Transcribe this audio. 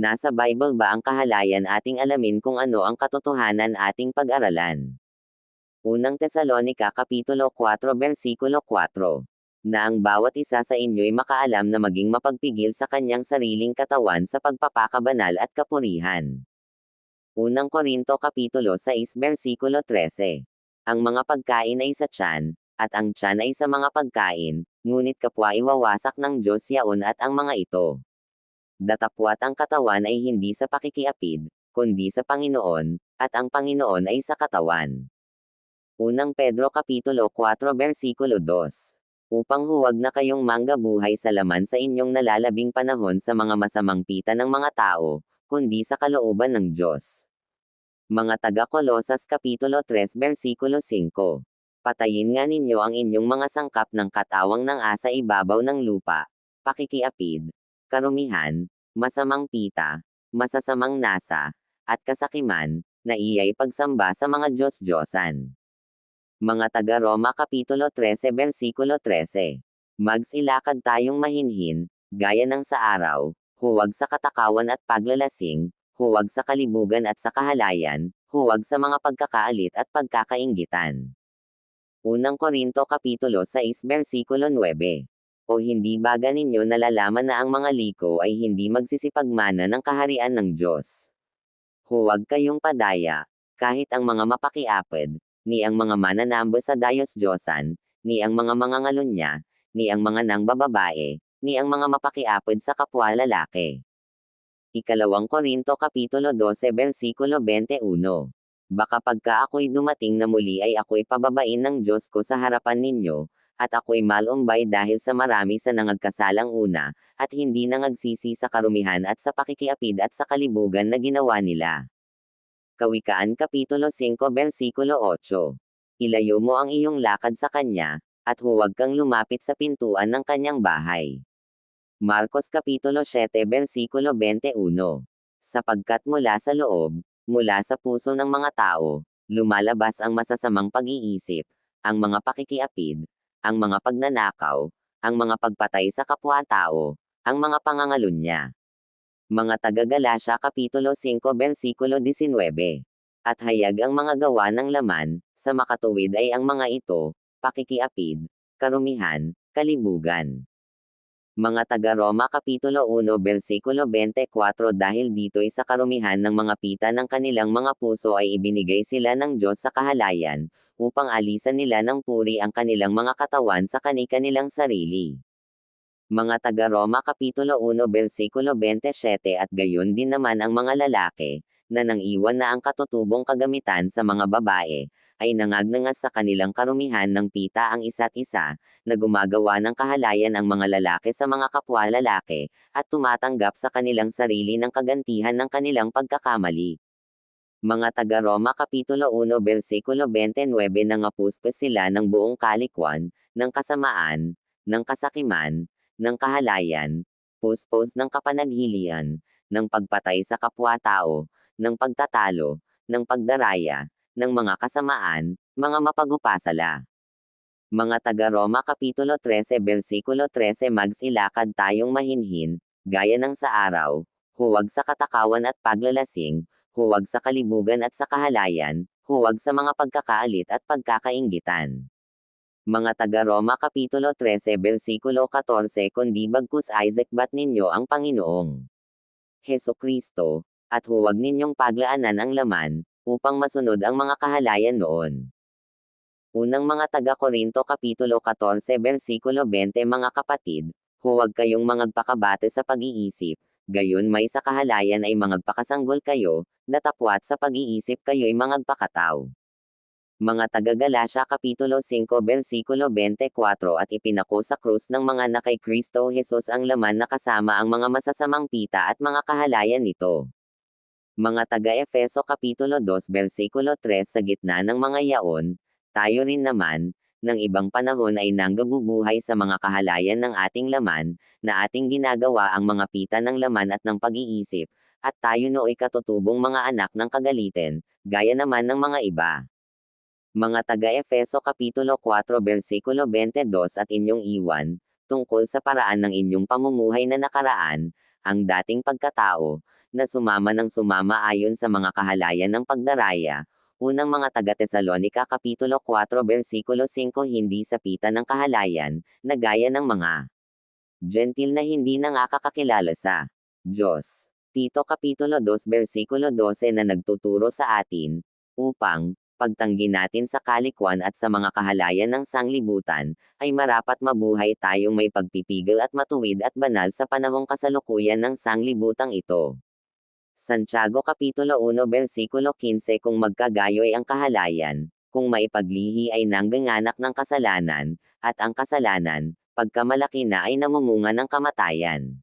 Nasa Bible ba ang kahalayan? Ating alamin kung ano ang katotohanan ating pag-aralan. Unang Tesalonica Kapitulo 4 Versikulo 4. Na ang bawat isa sa inyo'y makaalam na maging mapagpigil sa kanyang sariling katawan sa pagpapakabanal at kapurihan. Unang Korinto Kapitulo 6 Versikulo 13. Ang mga pagkain ay sa tiyan, at ang tiyan ay sa mga pagkain, ngunit kapwa iwawasak ng Diyos yaon at ang mga ito. Datapwat ang katawan ay hindi sa pakikiapid, kundi sa Panginoon, at ang Panginoon ay sa katawan. Unang Pedro Kapitulo 4 Versikulo 2. Upang huwag na kayong manggabuhay sa laman sa inyong nalalabing panahon sa mga masamang pita ng mga tao, kundi sa kalooban ng Diyos. Mga taga-Kolosas Kapitulo 3 Versikulo 5. Patayin nga ninyo ang inyong mga sangkap ng katawang ng asa ibabaw ng lupa, pakikiapid, karumihan, masamang pita, masasamang nasa, at kasakiman, na iya'y pagsamba sa mga Diyos-Diyosan. Mga taga-Roma Kapitulo 13 Versikulo 13. Magsilakad tayong mahinhin, gaya ng sa araw, huwag sa katakawan at paglalasing, huwag sa kalibugan at sa kahalayan, huwag sa mga pagkakaalit at pagkakainggitan. Unang Korinto Kapitulo 6 Versikulo 9. O hindi ba ninyo nalalaman na ang mga liko ay hindi magsisipagmana ng kaharian ng Diyos? Huwag kayong padaya, kahit ang mga mapakiapid, ni ang mga mananamba sa Diyos-Diyosan, ni ang mga mangangalunya, ni ang mga nangbababae, ni ang mga mapakiapid sa kapwa lalaki. Ikalawang Korinto Kapitulo 12 Versikulo 21. Baka pagka ako'y dumating na muli ay ako'y pababain ng Diyos ko sa harapan ninyo, at ako'y malumbay dahil sa marami sa nangagkasalang una, at hindi nangagsisi sa karumihan at sa pakikiapid at sa kalibugan na ginawa nila. Kawikaan Kapitulo 5 Versikulo 8. Ilayo mo ang iyong lakad sa kanya, at huwag kang lumapit sa pintuan ng kanyang bahay. Marcos Kapitulo 7 Versikulo 21. Sapagkat mula sa loob, mula sa puso ng mga tao, lumalabas ang masasamang pag-iisip, ang mga pakikiapid, ang mga pagnanakaw, ang mga pagpatay sa kapwa-tao, ang mga pangangalunya. Mga taga-Galasya Kapitulo 5 Versikulo 19. At hayag ang mga gawa ng laman, sa makatuwid ay ang mga ito, pakikiapid, karumihan, kalibugan. Mga taga-Roma Kapitulo 1 Versikulo 24. Dahil dito'y sa karumihan ng mga pita ng kanilang mga puso ay ibinigay sila ng Diyos sa kahalayan, upang alisan nila ng puri ang kanilang mga katawan sa kani-kanilang sarili. Mga taga-Roma Kapitulo 1 Versikulo 27. At gayon din naman ang mga lalaki, na nang iwan na ang katutubong kagamitan sa mga babae, ay nangagnangas sa kanilang karumihan ng pita ang isa't isa, na gumagawa ng kahalayan ang mga lalaki sa mga kapwa lalaki, at tumatanggap sa kanilang sarili ng kagantihan ng kanilang pagkakamali. Mga taga-Roma Kapitulo 1 Versikulo 29. Nangapuspos sila ng buong kalikwan, ng kasamaan, ng kasakiman, ng kahalayan, puspos ng kapanaghilian, ng pagpatay sa kapwa-tao, ng pagtatalo, ng pagdaraya, ng mga kasamaan, mga mapagupasala. Mga taga-Roma Kapitulo 13 Versikulo 13. Magsilakad tayong mahinhin, gaya ng sa araw, huwag sa katakawan at paglalasing, huwag sa kalibugan at sa kahalayan, huwag sa mga pagkakaalit at pagkakainggitan. Mga taga-Roma Kapitulo 13 Versikulo 14. Kundi bagkus Isaac-bat ninyo ang Panginoong Hesukristo, at huwag ninyong paglaanan ang laman, upang masunod ang mga kahalayan noon. Unang mga taga-Korinto Kapitulo 14 Versikulo 20. Mga kapatid, huwag kayong mangagpakabate sa pag-iisip, gayon may sa kahalayan ay mangagpakasanggol kayo, datapwat sa pag-iisip kayo'y mangagpakataw. Mga taga-Galasya Kapitulo 5 Versikulo 24. At ipinako sa krus ng mga na kay Kristo Jesus ang laman na kasama ang mga masasamang pita at mga kahalayan nito. Mga taga-Efeso Kapitulo 2 Versikulo 3. Sa gitna ng mga yaon, tayo rin naman, ng ibang panahon ay nanggabubuhay sa mga kahalayan ng ating laman, na ating ginagawa ang mga pita ng laman at ng pag-iisip, at tayo nooy katutubong mga anak ng kagalitin, gaya naman ng mga iba. Mga taga-Efeso Kapitulo 4 Versikulo 22. At inyong iwan, tungkol sa paraan ng inyong pamumuhay na nakaraan, ang dating pagkatao, na sumama ng sumama ayon sa mga kahalayan ng pagdaraya. Unang mga taga-Tesalonika Kapitulo 4 versikulo 5 hindi sapitan ng kahalayan, na gaya ng mga gentil na hindi nakakakilala sa Diyos. Tito Kapitulo 2 versikulo 12 na nagtuturo sa atin, upang, pagtanggi natin sa kalikuan at sa mga kahalayan ng sanglibutan, ay marapat mabuhay tayong may pagpipigil at matuwid at banal sa panahong kasalukuyan ng sanglibutang ito. Santiago Kapitulo 1 versikulo 15 kung magkagayoy ang kahalayan, kung maipaglihi ay nangganganak ng kasalanan, at ang kasalanan, pagkamalaki na ay namumunga ng kamatayan.